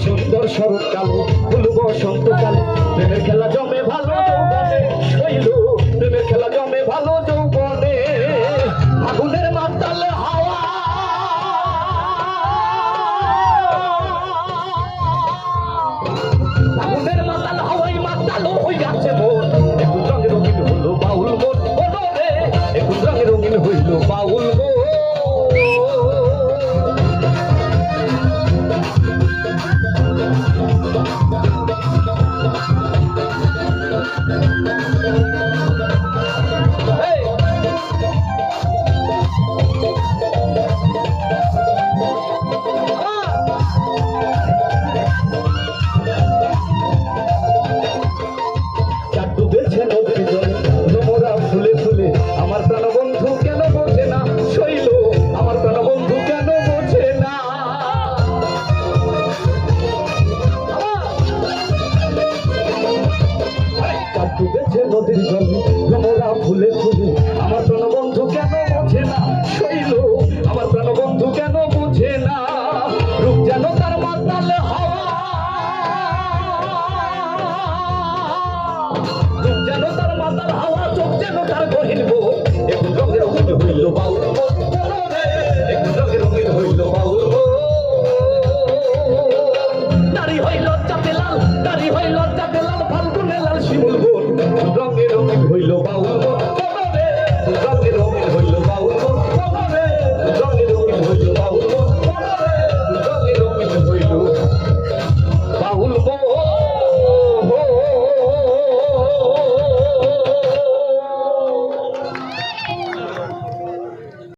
সুন্দর শরৎকাল ফুল বসন্তকাল প্রেমের খেলা জমে ভালো যৌবনে হইল প্রেমের খেলা জমে ভালো যৌবনে আগুনের মাতাল হাওয়া আগুনের মাতাল হাওয়াই মাতাল হইয়াছে মন একটু রঙে রঙিন হইল বাউল মন রে একটু রঙে রঙিন হইল বাউল মন ফুলে ফুলে আমার প্রাণ বন্ধু কেন বোঝে না শৈল আমার প্রাণ বন্ধু কেন বোঝে না ডুবেছে নদীর জল ভ্রমরা ফুলে ফুলে আমার প্রাণ বন্ধু কেন বোঝে না শৈল আমার প্রাণ বন্ধু কেন বোঝে না রূপ যেন তার মাতালে হাওয়া রূপ যেন তার মাতাল হাওয়া চোখ যেন তার গহীন বোধ একটু রঙে রঙিন হইল বাউল রে একটু রঙে রঙিন হইল বাউল নারী হইল চাপে লাল নারী হইল চাপে লাল ফাল্গুনে লাল শিমুল বোন রঙে রঙিন হইল বাউল